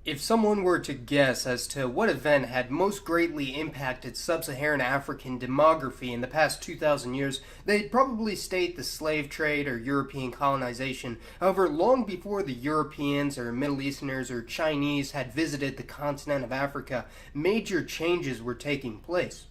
If someone were to guess as to what event had most greatly impacted sub-Saharan African demography in the past 2,000 years, they'd probably state the slave trade or European colonization. However, long before the Europeans or Middle Easterners or Chinese had visited the continent of Africa, major changes were taking place.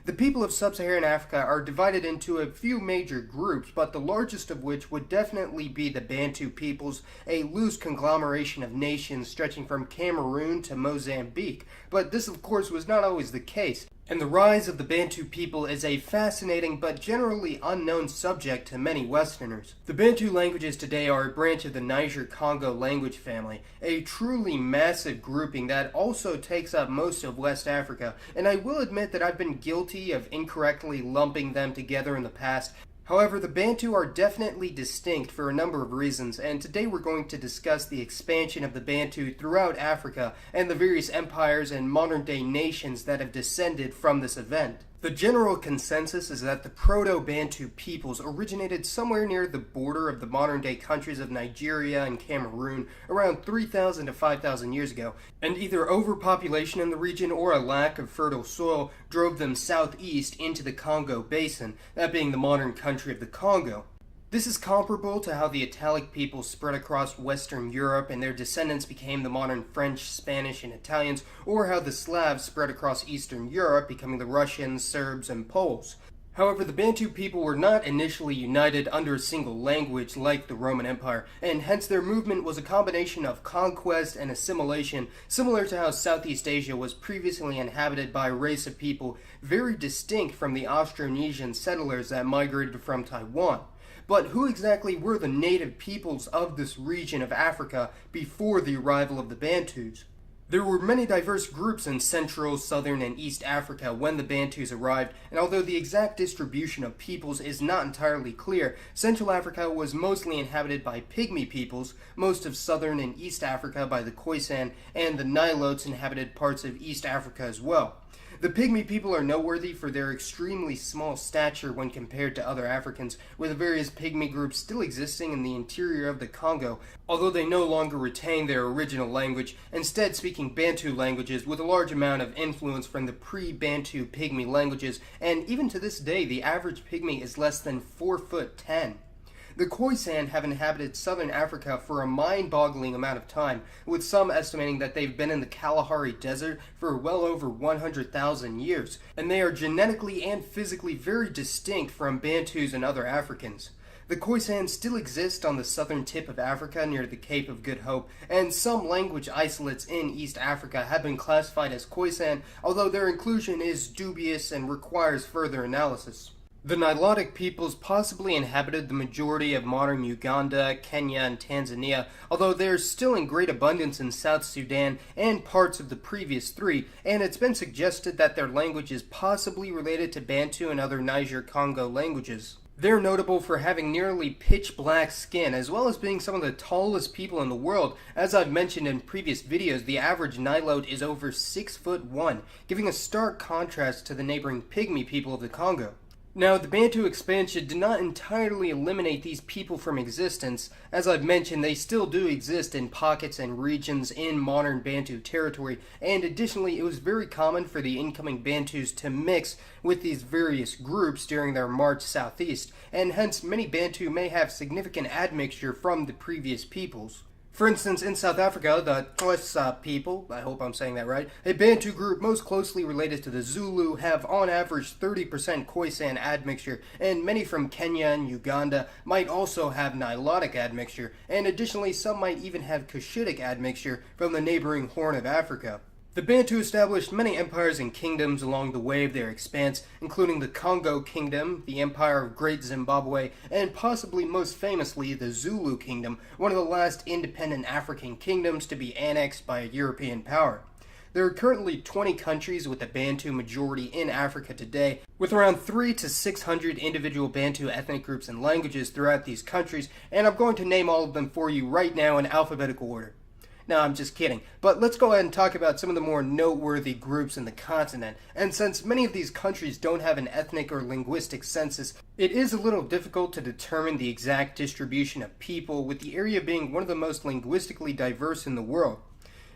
The people of sub-Saharan Africa are divided into a few major groups, but the largest of which would definitely be the Bantu peoples, a loose conglomeration of nations stretching from Cameroon to Mozambique. But this, of course, was not always the case, and the rise of the Bantu people is a fascinating but generally unknown subject to many Westerners. The Bantu languages today are a branch of the Niger-Congo language family, a truly massive grouping that also takes up most of West Africa, and I will admit that I've been guilty of incorrectly lumping them together in the past. However, the Bantu are definitely distinct for a number of reasons, and today we're going to discuss the expansion of the Bantu throughout Africa and the various empires and modern-day nations that have descended from this event. The general consensus is that the Proto-Bantu peoples originated somewhere near the border of the modern-day countries of Nigeria and Cameroon around 3,000 to 5,000 years ago, and either overpopulation in the region or a lack of fertile soil drove them southeast into the Congo Basin, that being the modern country of the Congo. This is comparable to how the Italic people spread across Western Europe and their descendants became the modern French, Spanish, and Italians, or how the Slavs spread across Eastern Europe, becoming the Russians, Serbs, and Poles. However, the Bantu people were not initially united under a single language like the Roman Empire, and hence their movement was a combination of conquest and assimilation, similar to how Southeast Asia was previously inhabited by a race of people very distinct from the Austronesian settlers that migrated from Taiwan. But who exactly were the native peoples of this region of Africa before the arrival of the Bantus? There were many diverse groups in Central, Southern, and East Africa when the Bantus arrived, and although the exact distribution of peoples is not entirely clear, Central Africa was mostly inhabited by Pygmy peoples, most of Southern and East Africa by the Khoisan, and the Nilotes inhabited parts of East Africa as well. The Pygmy people are noteworthy for their extremely small stature when compared to other Africans, with various Pygmy groups still existing in the interior of the Congo, although they no longer retain their original language, instead speaking Bantu languages with a large amount of influence from the pre-Bantu Pygmy languages, and even to this day the average Pygmy is less than 4'10". The Khoisan have inhabited southern Africa for a mind-boggling amount of time, with some estimating that they've been in the Kalahari Desert for well over 100,000 years, and they are genetically and physically very distinct from Bantus and other Africans. The Khoisan still exist on the southern tip of Africa near the Cape of Good Hope, and some language isolates in East Africa have been classified as Khoisan, although their inclusion is dubious and requires further analysis. The Nilotic peoples possibly inhabited the majority of modern Uganda, Kenya, and Tanzania, although they are still in great abundance in South Sudan and parts of the previous three, and it's been suggested that their language is possibly related to Bantu and other Niger-Congo languages. They're notable for having nearly pitch-black skin, as well as being some of the tallest people in the world. As I've mentioned in previous videos, the average Nilote is over 6'1", giving a stark contrast to the neighboring Pygmy people of the Congo. Now, the Bantu expansion did not entirely eliminate these people from existence. As I've mentioned, they still do exist in pockets and regions in modern Bantu territory, and additionally, it was very common for the incoming Bantus to mix with these various groups during their march southeast, and hence many Bantu may have significant admixture from the previous peoples. For instance, in South Africa, the Xhosa people, I hope I'm saying that right, a Bantu group most closely related to the Zulu, have on average 30% Khoisan admixture, and many from Kenya and Uganda might also have Nilotic admixture, and additionally some might even have Cushitic admixture from the neighboring Horn of Africa. The Bantu established many empires and kingdoms along the way of their expanse, including the Congo Kingdom, the Empire of Great Zimbabwe, and possibly most famously the Zulu Kingdom, one of the last independent African kingdoms to be annexed by a European power. There are currently 20 countries with a Bantu majority in Africa today, with around 300 to 600 individual Bantu ethnic groups and languages throughout these countries, and I'm going to name all of them for you right now in alphabetical order. No, I'm just kidding. But let's go ahead and talk about some of the more noteworthy groups in the continent. And since many of these countries don't have an ethnic or linguistic census, it is a little difficult to determine the exact distribution of people, with the area being one of the most linguistically diverse in the world.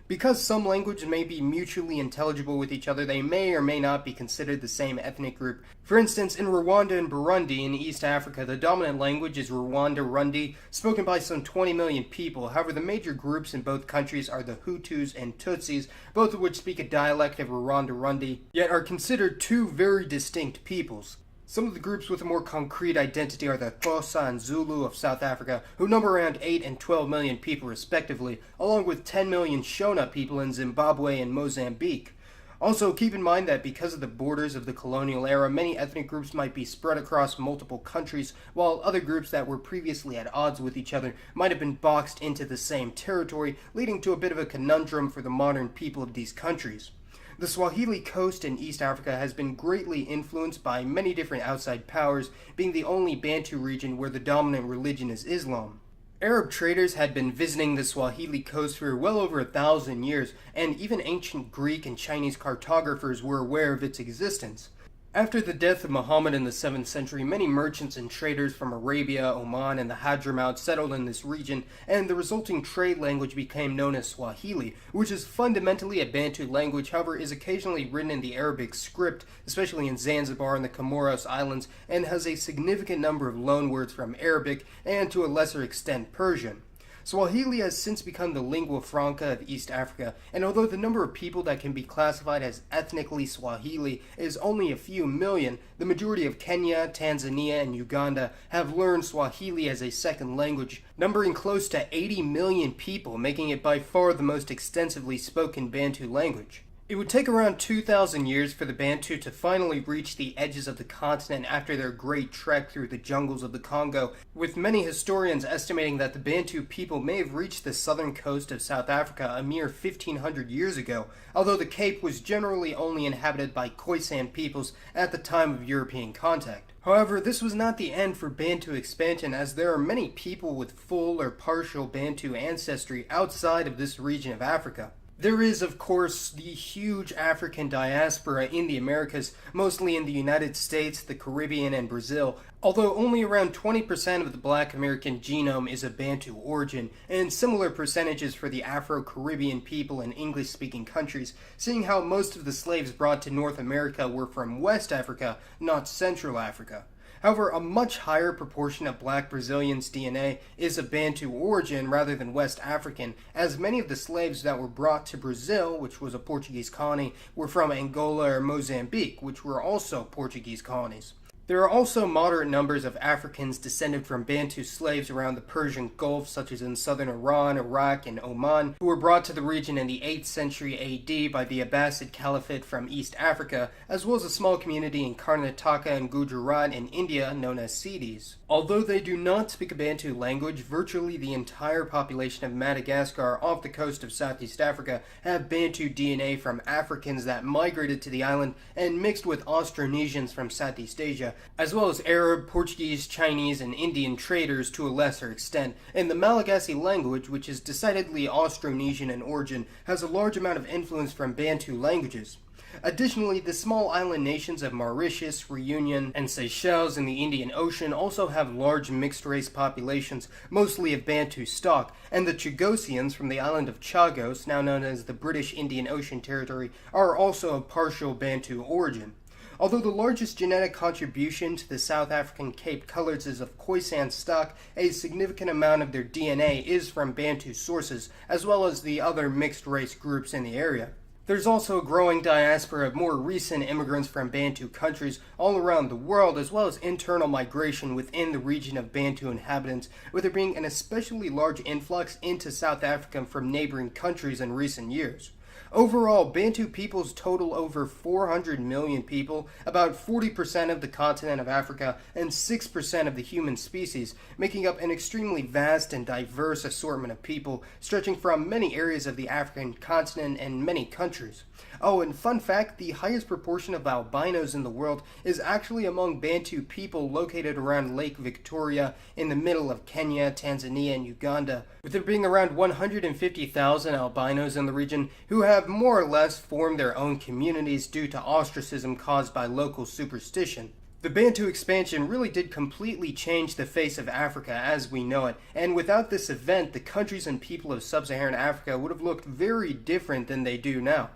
Because some languages may be mutually intelligible with each other, they may or may not be considered the same ethnic group. For instance, in Rwanda and Burundi in East Africa, the dominant language is Rwanda-Rundi, spoken by some 20 million people. However, the major groups in both countries are the Hutus and Tutsis, both of which speak a dialect of Rwanda-Rundi, yet are considered two very distinct peoples. Some of the groups with a more concrete identity are the Xhosa and Zulu of South Africa, who number around 8 and 12 million people respectively, along with 10 million Shona people in Zimbabwe and Mozambique. Also, keep in mind that because of the borders of the colonial era, many ethnic groups might be spread across multiple countries, while other groups that were previously at odds with each other might have been boxed into the same territory, leading to a bit of a conundrum for the modern people of these countries. The Swahili coast in East Africa has been greatly influenced by many different outside powers, being the only Bantu region where the dominant religion is Islam. Arab traders had been visiting the Swahili coast for well over 1,000 years, and even ancient Greek and Chinese cartographers were aware of its existence. After the death of Muhammad in the 7th century, many merchants and traders from Arabia, Oman, and the Hadramaut settled in this region, and the resulting trade language became known as Swahili, which is fundamentally a Bantu language, however is occasionally written in the Arabic script, especially in Zanzibar and the Comoros Islands, and has a significant number of loanwords from Arabic and to a lesser extent Persian. Swahili has since become the lingua franca of East Africa, and although the number of people that can be classified as ethnically Swahili is only a few million, the majority of Kenya, Tanzania, and Uganda have learned Swahili as a second language, numbering close to 80 million people, making it by far the most extensively spoken Bantu language. It would take around 2,000 years for the Bantu to finally reach the edges of the continent after their great trek through the jungles of the Congo, with many historians estimating that the Bantu people may have reached the southern coast of South Africa a mere 1,500 years ago, although the Cape was generally only inhabited by Khoisan peoples at the time of European contact. However, this was not the end for Bantu expansion, as there are many people with full or partial Bantu ancestry outside of this region of Africa. There is, of course, the huge African diaspora in the Americas, mostly in the United States, the Caribbean, and Brazil, although only around 20% of the Black American genome is of Bantu origin, and similar percentages for the Afro-Caribbean people in English-speaking countries, seeing how most of the slaves brought to North America were from West Africa, not Central Africa. However, a much higher proportion of Black Brazilians' DNA is of Bantu origin rather than West African, as many of the slaves that were brought to Brazil, which was a Portuguese colony, were from Angola or Mozambique, which were also Portuguese colonies. There are also moderate numbers of Africans descended from Bantu slaves around the Persian Gulf, such as in southern Iran, Iraq, and Oman, who were brought to the region in the 8th century AD by the Abbasid Caliphate from East Africa, as well as a small community in Karnataka and Gujarat in India known as Siddhis. Although they do not speak a Bantu language, virtually the entire population of Madagascar off the coast of Southeast Africa have Bantu DNA from Africans that migrated to the island and mixed with Austronesians from Southeast Asia, as well as Arab, Portuguese, Chinese, and Indian traders to a lesser extent, and the Malagasy language, which is decidedly Austronesian in origin, has a large amount of influence from Bantu languages. Additionally, the small island nations of Mauritius, Reunion, and Seychelles in the Indian Ocean also have large mixed-race populations, mostly of Bantu stock, and the Chagosians from the island of Chagos, now known as the British Indian Ocean Territory, are also of partial Bantu origin. Although the largest genetic contribution to the South African Cape Coloureds is of Khoisan stock, a significant amount of their DNA is from Bantu sources, as well as the other mixed-race groups in the area. There's also a growing diaspora of more recent immigrants from Bantu countries all around the world, as well as internal migration within the region of Bantu inhabitants, with there being an especially large influx into South Africa from neighboring countries in recent years. Overall, Bantu peoples total over 400 million people, about 40% of the continent of Africa, and 6% of the human species, making up an extremely vast and diverse assortment of people, stretching from many areas of the African continent and many countries. Oh, and fun fact, the highest proportion of albinos in the world is actually among Bantu people located around Lake Victoria in the middle of Kenya, Tanzania, and Uganda, with there being around 150,000 albinos in the region who have more or less formed their own communities due to ostracism caused by local superstition. The Bantu expansion really did completely change the face of Africa as we know it, and without this event, the countries and people of sub-Saharan Africa would have looked very different than they do now.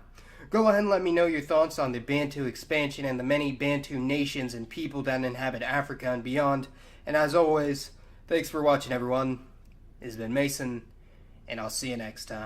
Go ahead and let me know your thoughts on the Bantu expansion and the many Bantu nations and people that inhabit Africa and beyond. And as always, thanks for watching, everyone. It's been Mason, and I'll see you next time.